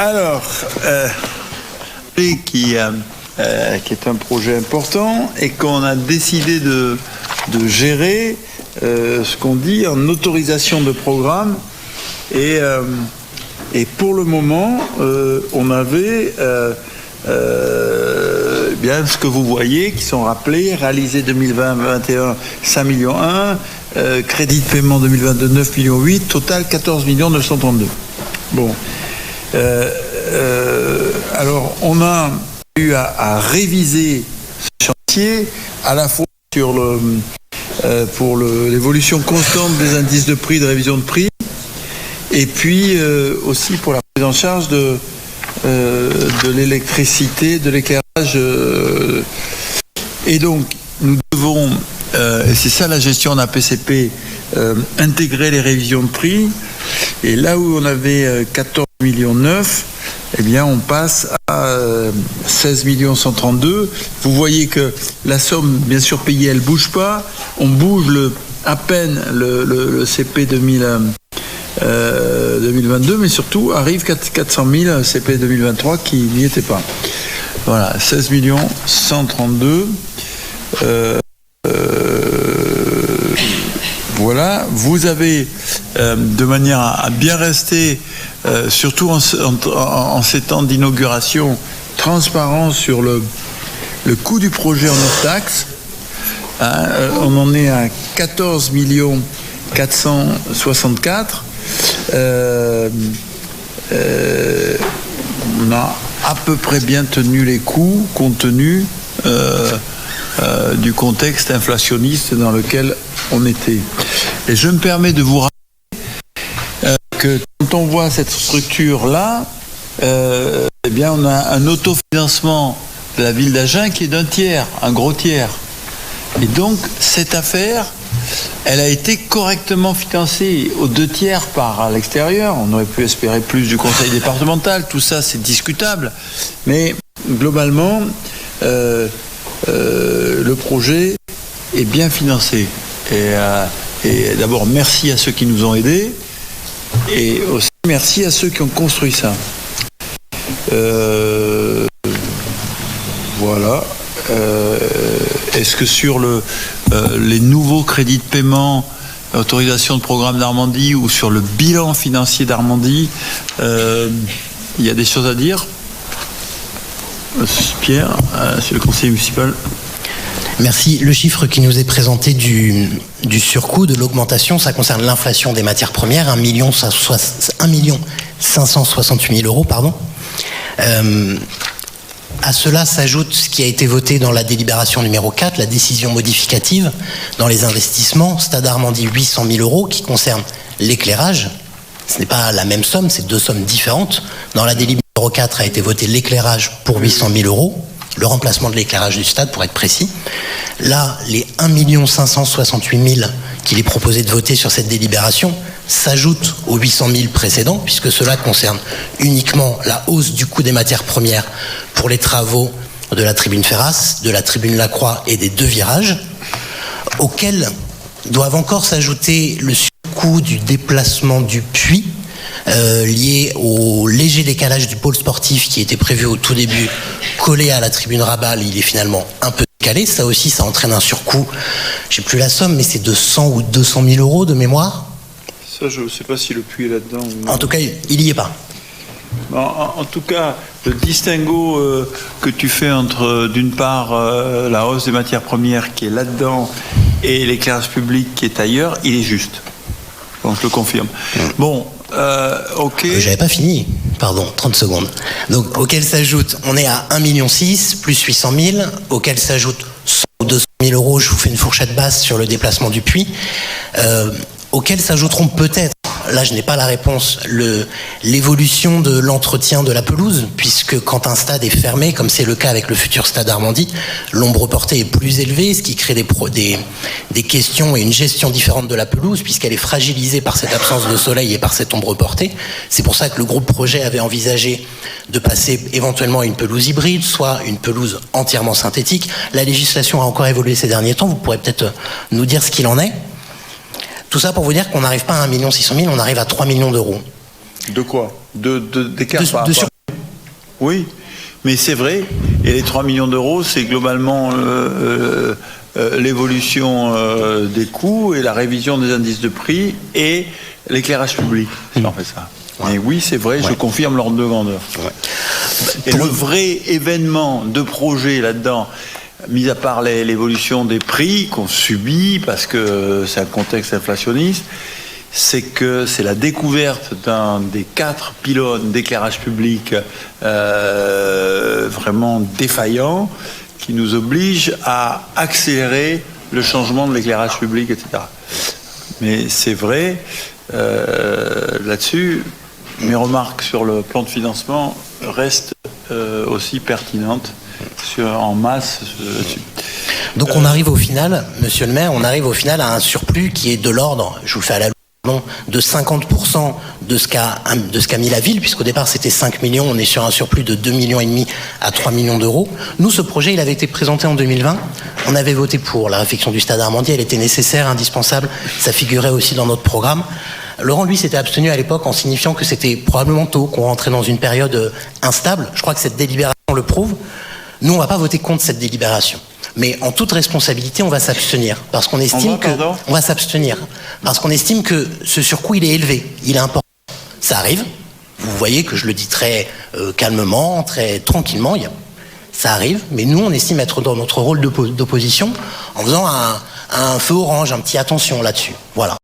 Alors, qui est un projet important et qu'on a décidé de gérer ce qu'on dit en autorisation de programme. Et pour le moment, on avait bien ce que vous voyez qui sont rappelés, réalisé 2020-2021 5,1 millions, crédit de paiement 2022 9,8 millions, total 14 932 000. Bon. Alors, on a eu à réviser ce chantier à la fois sur pour l'évolution constante des indices de prix, de révision de prix, et puis aussi pour la prise en charge de l'électricité, de l'éclairage. Et donc, nous devons, et c'est ça la gestion d'un PCP, intégrer les révisions de prix. Et là où on avait 14,9 millions, eh bien on passe à 16 132 000. Vous voyez que la somme, bien sûr payée, elle ne bouge pas. On bouge à peine le CP 2022, mais surtout arrive 400 000 CP 2023 qui n'y était pas. Voilà, 16 132 000. Voilà, vous avez, de manière à bien rester, surtout en ces temps d'inauguration, transparent sur le coût du projet en hors taxe. On en est à 14 464 000. On a à peu près bien tenu les coûts, compte tenu du contexte inflationniste dans lequel on était. Et je me permets de vous rappeler que quand on voit cette structure-là, eh bien on a un autofinancement de la ville d'Agen qui est d'un tiers, un gros tiers. Et donc cette affaire, elle a été correctement financée aux 2 tiers par l'extérieur. On aurait pu espérer plus du conseil départemental, tout ça c'est discutable. Mais globalement, le projet est bien financé. Et d'abord, merci à ceux qui nous ont aidés et aussi merci à ceux qui ont construit ça. Voilà. Est-ce que sur les nouveaux crédits de paiement, autorisation de programme d'Armandie ou sur le bilan financier d'Armandie, il y a des choses à dire? Pierre, c'est le conseiller municipal. Merci. Le chiffre qui nous est présenté du surcoût, de l'augmentation, ça concerne l'inflation des matières premières, 1 568 000 euros, pardon. À cela s'ajoute ce qui a été voté dans la délibération numéro 4, la décision modificative dans les investissements, Stade Armandie 800 000 euros, qui concerne l'éclairage. Ce n'est pas la même somme, c'est 2 sommes différentes. Dans la délibération numéro 4 a été voté l'éclairage pour 800 000 euros. Le remplacement de l'éclairage du stade, pour être précis. Là, les 1 568 000 qu'il est proposé de voter sur cette délibération s'ajoutent aux 800 000 précédents, puisque cela concerne uniquement la hausse du coût des matières premières pour les travaux de la tribune Ferras, de la tribune Lacroix et des 2 virages, auxquels doivent encore s'ajouter le surcoût du déplacement du puits, lié au léger décalage du pôle sportif qui était prévu au tout début, collé à la tribune Rabal. Il est finalement un peu décalé. Ça aussi, ça entraîne un surcoût. Je n'ai plus la somme, mais c'est de 100 ou 200 000 euros de mémoire. Ça, je ne sais pas si le puits est là-dedans. En tout cas, il n'y est pas. En tout cas, le distinguo que tu fais entre, d'une part, la hausse des matières premières qui est là-dedans et l'éclairage public qui est ailleurs, il est juste. Bon, je le confirme. Bon, ok. J'avais pas fini. Pardon, 30 secondes. Donc, auquel s'ajoute, on est à 1,6 million plus 800 000, auquel s'ajoute 100 ou 200 000 euros, je vous fais une fourchette basse sur le déplacement du puits, auquel s'ajouteront peut-être, là je n'ai pas la réponse, l'évolution de l'entretien de la pelouse, puisque quand un stade est fermé, comme c'est le cas avec le futur stade Armandie, l'ombre portée est plus élevée, ce qui crée des questions et une gestion différente de la pelouse, puisqu'elle est fragilisée par cette absence de soleil et par cette ombre portée. C'est pour ça que le groupe projet avait envisagé de passer éventuellement à une pelouse hybride, soit une pelouse entièrement synthétique. La législation a encore évolué ces derniers temps, vous pourrez peut-être nous dire ce qu'il en est. Tout ça pour vous dire qu'on n'arrive pas à 1 600 000, on arrive à 3 millions d'euros. De quoi? D'écart par rapport Oui, mais c'est vrai. Et les 3 millions d'euros, c'est globalement l'évolution des coûts et la révision des indices de prix et l'éclairage public, si on fait ça. Ouais. Et oui, c'est vrai, je confirme l'ordre de grandeur. Ouais. Et le vrai événement de projet là-dedans, mis à part l'évolution des prix qu'on subit parce que c'est un contexte inflationniste, c'est que c'est la découverte d'un des 4 pylônes d'éclairage public vraiment défaillants qui nous oblige à accélérer le changement de l'éclairage public, etc. Mais c'est vrai, là-dessus, mes remarques sur le plan de financement restent aussi pertinentes en masse. Donc on arrive au final, monsieur le maire, à un surplus qui est de l'ordre, je vous le fais à la de 50% de ce qu'a mis la ville, puisqu'au départ c'était 5 millions, on est sur un surplus de 2,5 millions à 3 millions d'euros. Nous, ce projet, il avait été présenté en 2020, on avait voté pour la réfection du stade Armandier, elle était nécessaire, indispensable, ça figurait aussi dans notre programme. Laurent, lui, s'était abstenu à l'époque en signifiant que c'était probablement tôt, qu'on rentrait dans une période instable. Je crois que cette délibération le prouve. Nous, on ne va pas voter contre cette délibération. Mais en toute responsabilité, on va s'abstenir. Parce qu'on estime on va s'abstenir. Parce qu'on estime que ce surcoût, il est élevé. Il est important. Ça arrive. Vous voyez que je le dis très calmement, très tranquillement. Ça arrive. Mais nous, on estime être dans notre rôle d'opposition en faisant un feu orange, un petit attention là-dessus. Voilà.